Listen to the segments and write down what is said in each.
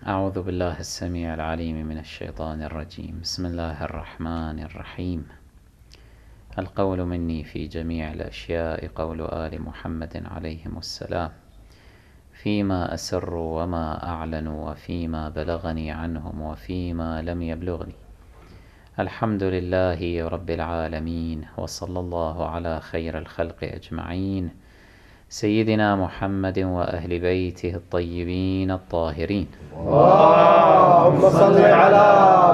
أعوذ بالله السميع العليم من الشيطان الرجيم. بسم الله الرحمن الرحيم. القول مني في جميع الأشياء قول آل محمد عليهم السلام، فيما أسروا وما أعلنوا، وفيما بلغني عنهم وفيما لم يبلغني. الحمد لله رب العالمين، وصلى الله على خير الخلق أجمعين، سيدنا محمد وأهل بيته الطيبين الطاهرين. اللهم صل على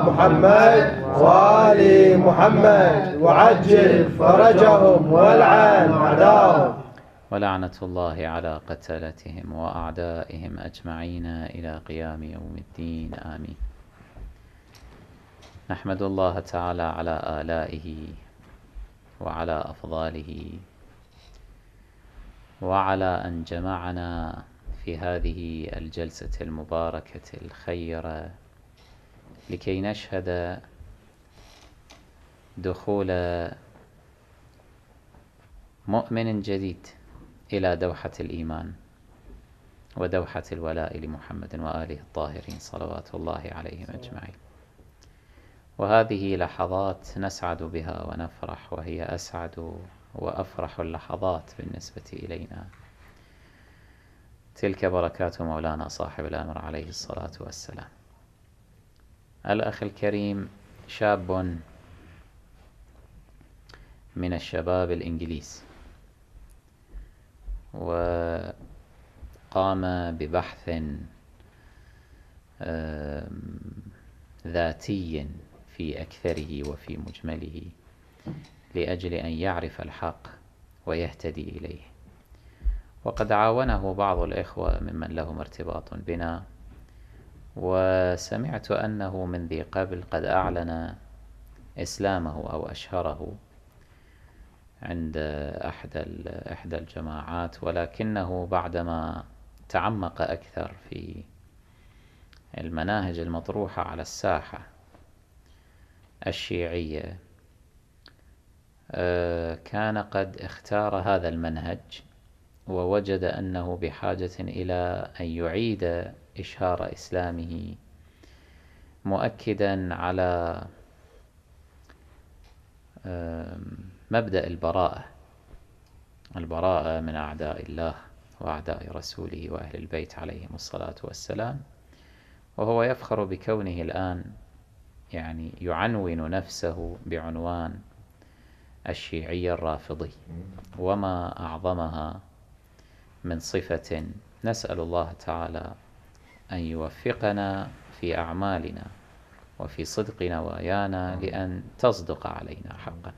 محمد وآل محمد وعجل فرجهم والعن أعداءهم. ولعنة الله على قتلتهم وأعدائهم أجمعين إلى قيام يوم الدين، آمين. نحمد الله تعالى على آلائه وعلى أفضاله، وعلى أن جمعنا في هذه الجلسة المباركة الخيرة لكي نشهد دخول مؤمن جديد إلى دوحة الإيمان ودوحة الولاء لمحمد وآله الطاهرين صلوات الله عليهم أجمعين. وهذه لحظات نسعد بها ونفرح، وهي أسعد وأفرح اللحظات بالنسبة إلينا. تلك بركات مولانا صاحب الأمر عليه الصلاة والسلام. الأخ الكريم شاب من الشباب الإنكليزي، وقام ببحث ذاتي في أكثره وفي مجمله لأجل أن يعرف الحق ويهتدي إليه. وقد عاونه بعض الإخوة ممن لهم ارتباط بنا، وسمعت أنه من ذي قبل قد أعلن إسلامه أو أشهره عند إحدى الجماعات، ولكنه بعدما تعمق أكثر في المناهج المطروحة على الساحة الشيعية كان قد اختار هذا المنهج، ووجد أنه بحاجة إلى أن يعيد إشهار إسلامه، مؤكدا على مبدأ البراءة من أعداء الله وأعداء رسوله وأهل البيت عليهم الصلاة والسلام. وهو يفخر بكونه الآن يعني يعنون نفسه بعنوان الشيعي الرافضي، وما أعظمها من صفة. نسأل الله تعالى أن يوفقنا في أعمالنا وفي صدق نوايانا لأن تصدق علينا حقا.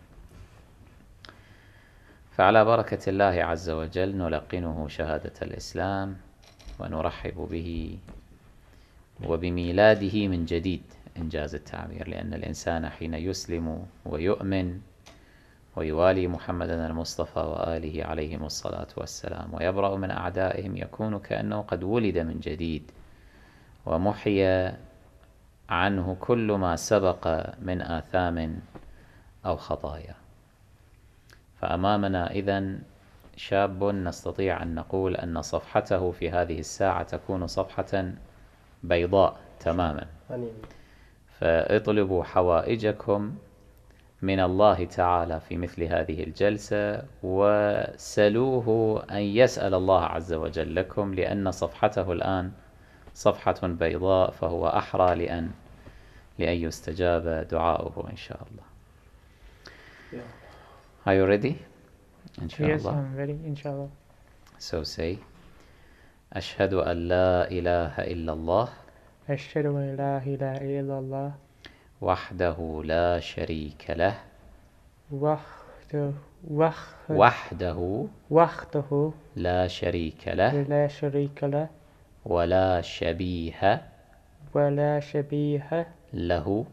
فعلى بركة الله عز وجل نلقنه شهادة الإسلام، ونرحب به وبميلاده من جديد إنجاز التعبير، لأن الإنسان حين يسلم ويؤمن ويوالي محمدا المصطفى وآله عليهم الصلاة والسلام ويبرأ من أعدائهم، يكون كأنه قد ولد من جديد، ومحي عنه كل ما سبق من آثام أو خطايا. فأمامنا إذن شاب نستطيع أن نقول أن صفحته في هذه الساعة تكون صفحة بيضاء تماما. فاطلبوا حوائجكم من الله تعالى في مثل هذه الجلسة، وسلوه أن يسأل الله عز وجل لكم، لأن صفحته الآن صفحة بيضاء، فهو أحرى لأن يستجاب دعاؤه إن شاء الله. Are you ready? إن شاء الله. Yes, I'm ready, إن شاء الله. So say, أشهد أن لا إله إلا الله. أشهد أن لا إله إلا الله. وحده لا شريك له. وحده لا شريك له. ولا شبيه له.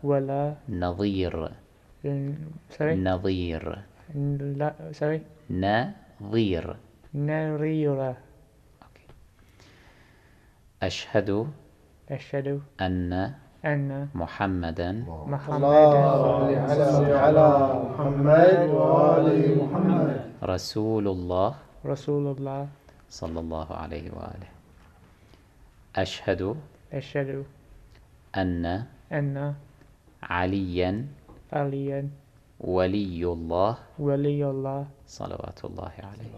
ولا نظير. نظير. أشهد أن محمدا رسول الله صلى الله عليه وآله. أشهد أشهد أن أن عليا عليا ولي الله ولي الله صلوات الله عليه.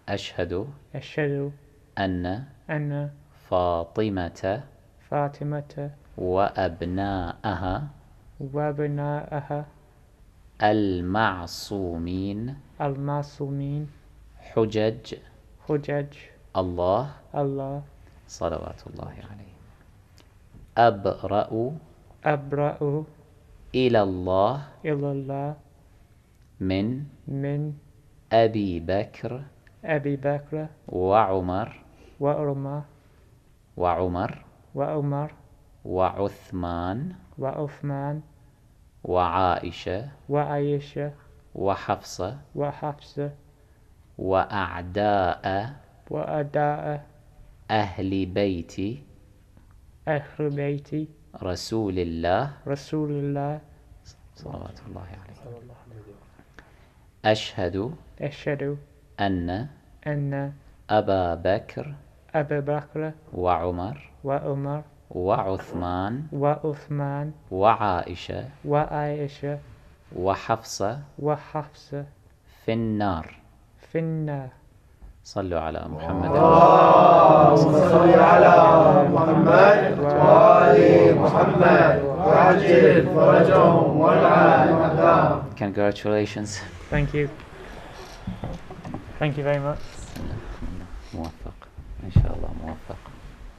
أشهد أشهد أن فاطمة فاطمة وأبناءها وابناءها المعصومين المعصومين حجج حجج الله الله صلوات الله عليه. أبرأ أبرأ إلى الله إلى الله من من أبي بكر أبي بكر وعمر وعمر وعثمان وعثمان وعائشة وعائشة وحفصة وحفصة وأعداء وأداء أهل بيت أهل بيت رسول الله رسول الله صلوات الله عليه. أشهد أشهد أن أن أبا بكر أبا بكر وعمر وعمر وعثمان وعثمان وعائشة وعائشة وحفصة وحفصة في النار. في النار. صلوا على محمد. اللهم صل على محمد وآل محمد وعجل فرجهم والعن أعداءهم. Congratulations. Thank you. Thank you very much. موفق إن شاء الله موفق.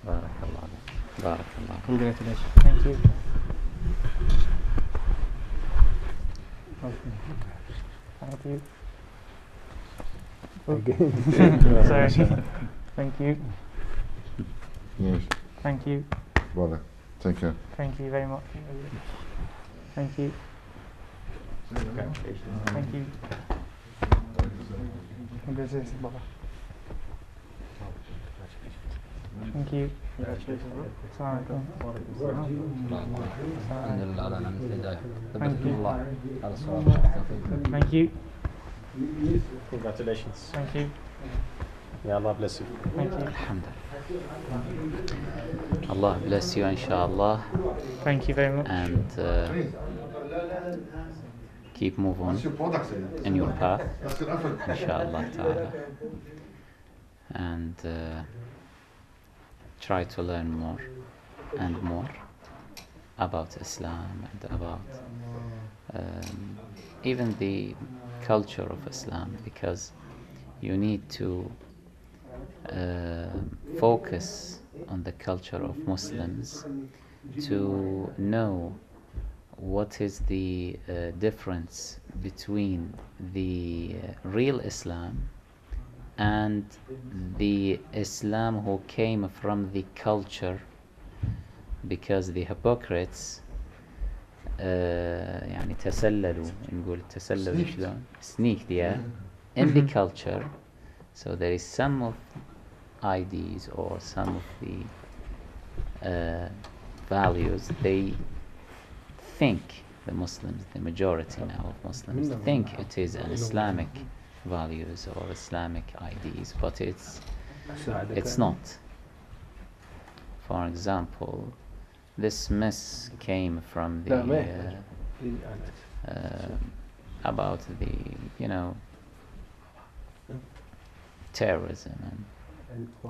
بارك الله فيك. بارك الله فيك. Congratulations. Thank you. Thank you. Sorry. Thank you. Yes, Thank you. brother. Take care. Thank you very much. Thank you. Thank you. Congratulations, Baba. Thank you. Assalamualaikum. Thank you. Congratulations. Thank you. May Allah bless you. Thank you. Alhamdulillah. Allah bless you inshallah. Thank you very much. And keep moving in your path inshallah ta'ala. And try to learn more and more about Islam and about even the culture of Islam, because you need to focus on the culture of Muslims to know what is the difference between the real Islam and the Islam who came from the culture, because the hypocrites يعني تسللوا، نقول تسللوا شلون sneaked in the culture. So there is some of ideas or some of the values they think, the Muslims, the majority now of Muslims think it is an Islamic values or Islamic ideas, but it's not. For example, this mess came from the about the terrorism, and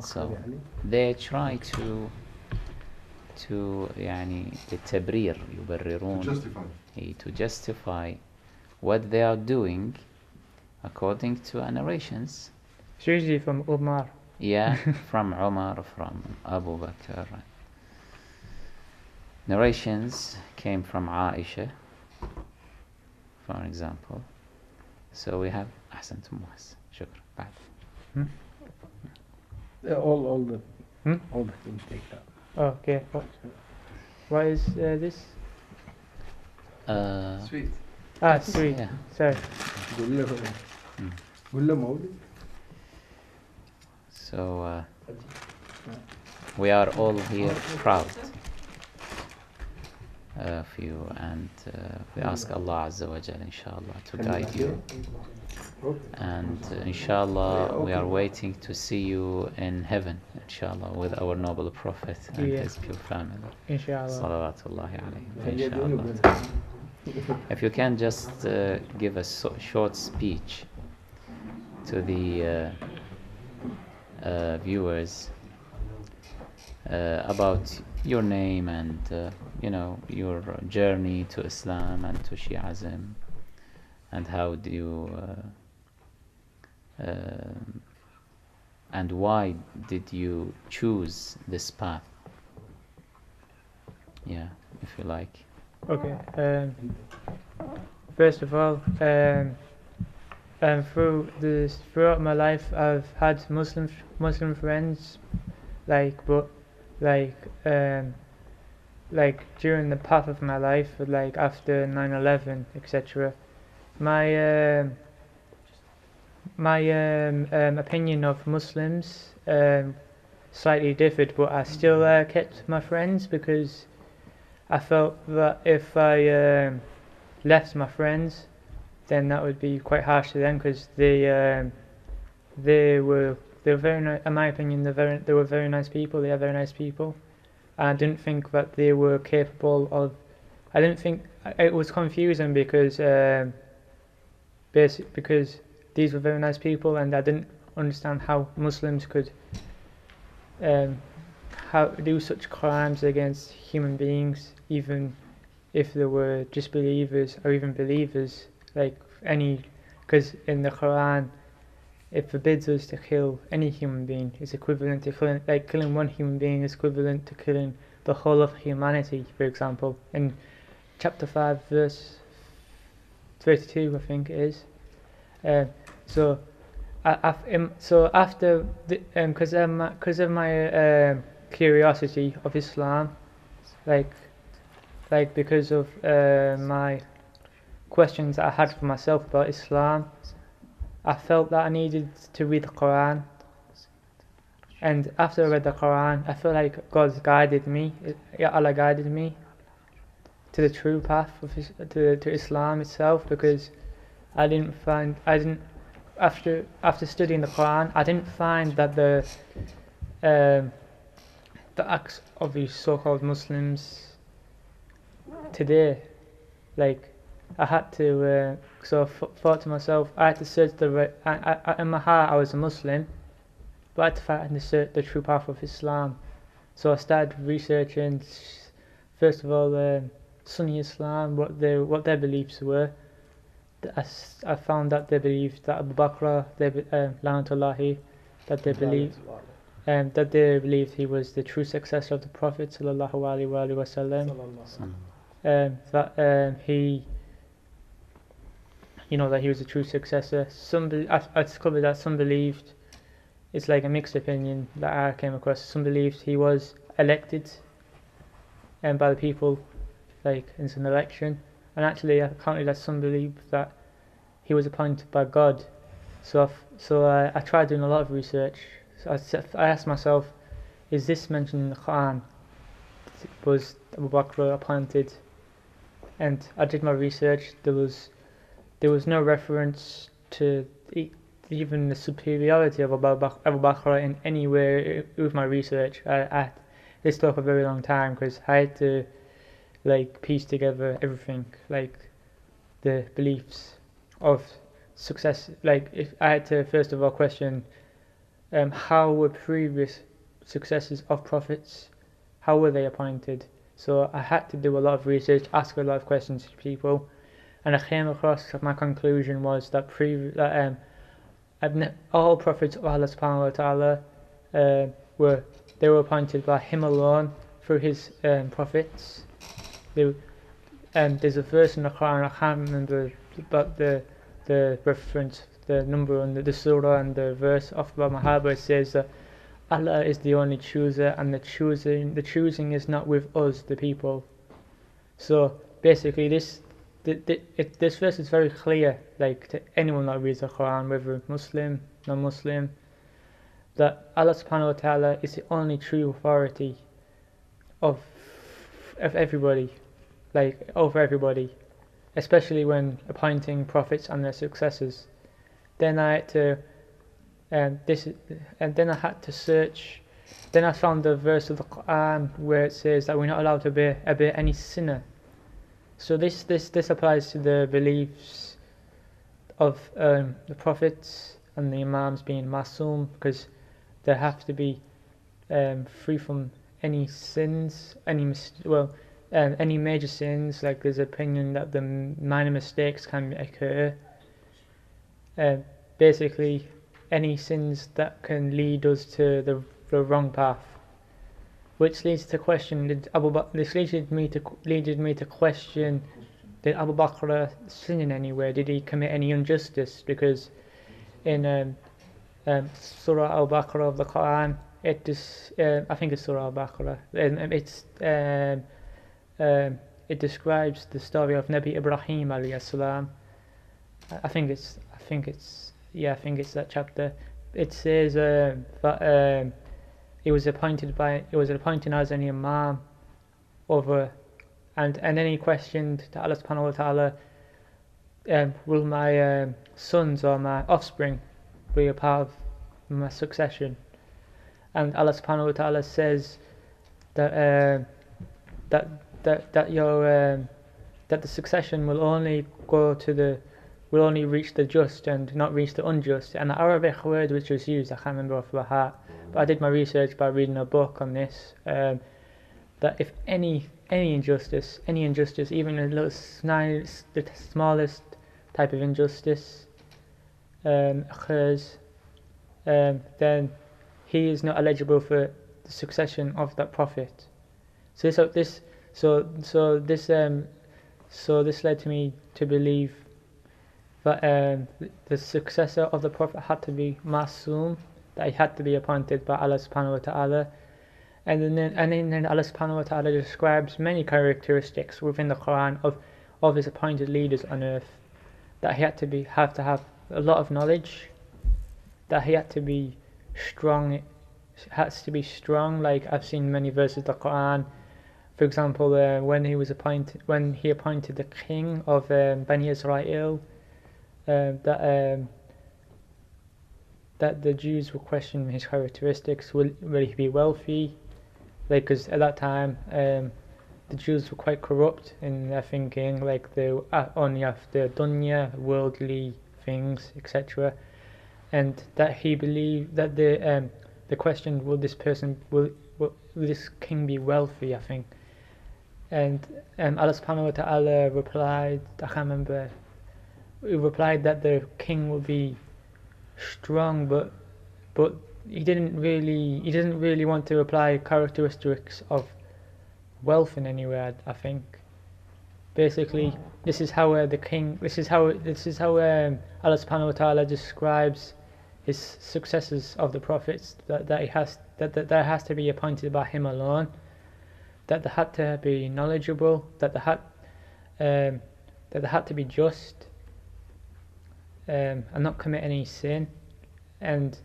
so they try to يعني التبرير يبررون to justify what they are doing according to narrations. It's usually from Umar. Yeah, from Umar, from Abu Bakr. Narrations came from Aisha, for example. So we have أحسنتم مهس. شكرا. بعد. All the Hmm? all the things take that. Okay. What is this? Sweet. Ah, sweet. Yeah. Sorry. قول له مولد. So we are all here proud of you, and we ask Allah Azza wa Jal, inshallah, to guide you. And inshallah, we are waiting to see you in heaven, inshallah, with our noble Prophet and his pure family. Inshallah. Salawatullahi alayhi. Inshallah. If you can just give a short speech to the viewers about your name and your journey to Islam and to Shi'ism, and how do you and why did you choose this path? Yeah, if you like. Okay. First of all, throughout my life, I've had Muslim friends, like during the path of my life, like after 9/11, etc. My opinion of Muslims slightly differed, but I still kept my friends, because I felt that if I left my friends, then that would be quite harsh to them, because they were very nice. In my opinion, they were very nice people. They are very nice people. And I didn't think that they were capable of. I didn't think it was confusing, because because these were very nice people, and I didn't understand how Muslims could how do such crimes against human beings, even if they were disbelievers or even believers. Because in the Quran, it forbids us to kill any human being. It's equivalent to killing one human being is equivalent to killing the whole of humanity. For example, in chapter 5, verse 32, I think it is. So after because of my curiosity of Islam, because of my questions that I had for myself about Islam, I felt that I needed to read the Quran. And after I read the Quran, I felt like God guided me, Allah guided me to the true path to Islam itself, because after studying the Quran, I didn't find that the acts of these so-called Muslims today, I had to thought to myself, I had to search in my heart I was a Muslim, but I had to find the true path of Islam. So I started researching, first of all, Sunni Islam, what their beliefs were. I found that they believed that Abu Bakr, La'natullahi, that they believed he was the true successor of the Prophet sallallahu alaihi wasallam. That he was a true successor. I discovered that some believed, it's like a mixed opinion that I came across. Some believed he was elected by the people, in some election. And actually, apparently, that some believe that he was appointed by God. So I tried doing a lot of research. So I asked myself, is this mentioned in the Quran? Was Abu Bakr appointed? And I did my research. There was no reference to even the superiority of Abu Bakr in anywhere with my research. This took a very long time, because I had to piece together everything, the beliefs of success. If I had to first of all question, how were previous successors of prophets, how were they appointed? So I had to do a lot of research, ask a lot of questions to people, and I came across my conclusion was that all prophets of Allah subhanahu wa ta'ala were appointed by him alone through his prophets. There's a verse in the Quran, I can't remember, but the reference, the number and the surah and the verse off by my heart, but it says that Allah is the only chooser, and the choosing is not with us, the people. So basically, this verse is very clear, to anyone that reads the Quran, whether Muslim, non-Muslim, that Allah subhanahu wa ta'ala is the only true authority of everybody. like over everybody, especially when appointing prophets and their successors. Then I had to then I had to search. Then I found the verse of the Quran where it says that we're not allowed to obey any sinner. So this applies to the beliefs of the prophets and the imams being masoom, because they have to be free from any sins, any major sins. Like there's opinion that the minor mistakes can occur. Basically, any sins that can lead us to the wrong path, which leads to question: this leaded me to question: did Abu Bakr sin in any way? Did he commit any injustice? Because in Surah Al-Baqarah of the Quran, I think it's Surah Al-Baqarah, it describes the story of Nabi Ibrahim alayhi salam. I think it's that chapter. It says that he was appointed as an imam over, and then he questioned to Allah subhanahu wa ta'ala, will my sons or my offspring be a part of my succession? And Allah subhanahu wa ta'ala says that the succession will only reach the just and not reach the unjust. And the Arabic word which was used, I can't remember off by heart, but I did my research by reading a book on this, that if any injustice, even the smallest type of injustice occurs, then he is not eligible for the succession of that prophet. So this led to me to believe that the successor of the prophet had to be masoom, that he had to be appointed by Allah subhanahu wa ta'ala. And then Allah subhanahu wa ta'ala describes many characteristics within the Quran of his appointed leaders on earth, that he had to have a lot of knowledge, that he had to be strong. Like I've seen many verses of the Quran, for example, when he appointed the king of Bani Israel, that the Jews were questioning his characteristics. Will he be wealthy? Like, because at that time the Jews were quite corrupt in their thinking, like they only after dunya, worldly things, etc. And that he believed that the question, will this king be wealthy, I think. And Allah subhanahu wa ta'ala replied, I can't remember, he replied that the king will be strong, but he didn't really want to apply characteristics of wealth in any way, I think. Basically, this is how Allah subhanahu wa ta'ala describes his successors of the prophets, that there has to be appointed by him alone, that they had to be knowledgeable, that they had to be just, and not commit any sin, and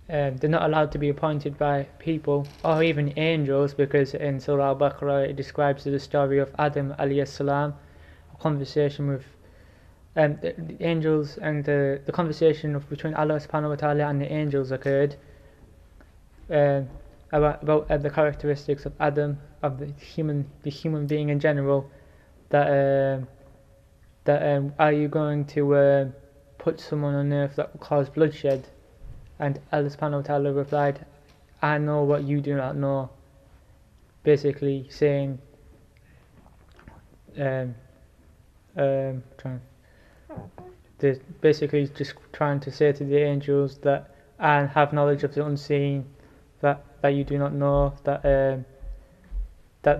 they're not allowed to be appointed by people or even angels, because in Surah Al-Baqarah it describes the story of Adam alayhi salam, a conversation with the angels, and the conversation between Allah subhanahu wa ta'ala and the angels occurred about the characteristics of Adam, of the human being in general, that are you going to put someone on earth that will cause bloodshed? And Allah subhanahu wa ta'ala replied, I know what you do not know. Basically saying, basically just trying to say to the angels that I have knowledge of the unseen, that you do not know, that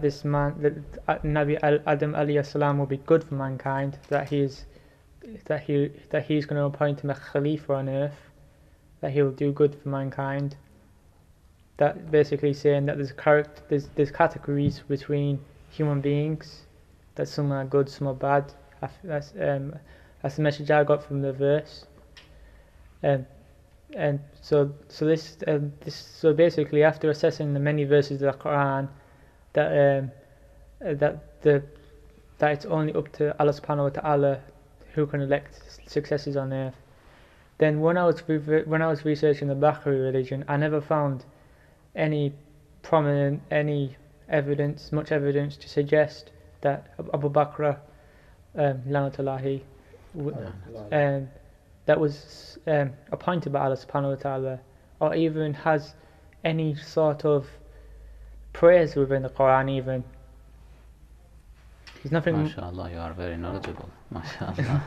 this man, that Nabi Adam alayhi salam will be good for mankind, that he's going to appoint him a Khalifa on earth, that he will do good for mankind. That basically saying that there's categories between human beings, that some are good, some are bad. That's the message I got from the verse. And so basically, after assessing the many verses of the Quran that that it's only up to Allah subhanahu wa ta'ala who can elect successors on earth. Then when I was researching the Bakri religion, I never found any much evidence to suggest that Abu Bakr Lanatullahi that was appointed by Allah subhanahu wa ta'ala, or even has any sort of praise within the Quran even. There's nothing. MashaAllah, you are very knowledgeable. MashaAllah.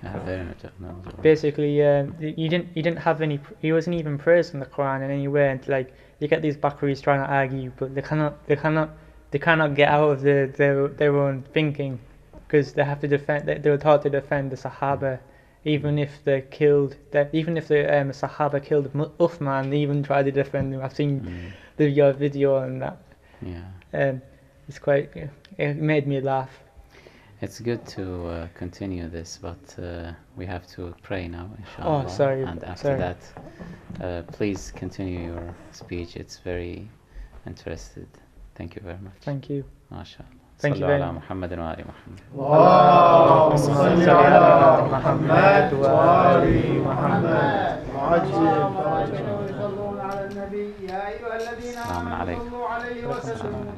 You are very knowledgeable. Basically, he didn't have any. He wasn't even praised in the Quran in any way. And like you get these Bakris trying to argue, but they cannot get out of their own thinking, because they have to defend. They were taught to defend the Sahaba, even if the Sahaba killed Uthman, they even tried to defend him. I've seen your video on that. Yeah. It's quite. It made me laugh. It's good to continue this, but we have to pray now, inshallah. Oh, sorry. And after that, please continue your speech. It's very interested. Thank you very much. Thank you. MashaAllah. Thank you very much. محمد وآل محمد. اللهم صل على محمد وآل محمد وعجل فرجهم. يصلون على النبي يا أيها الذين آمنوا صلوا عليه وسلموا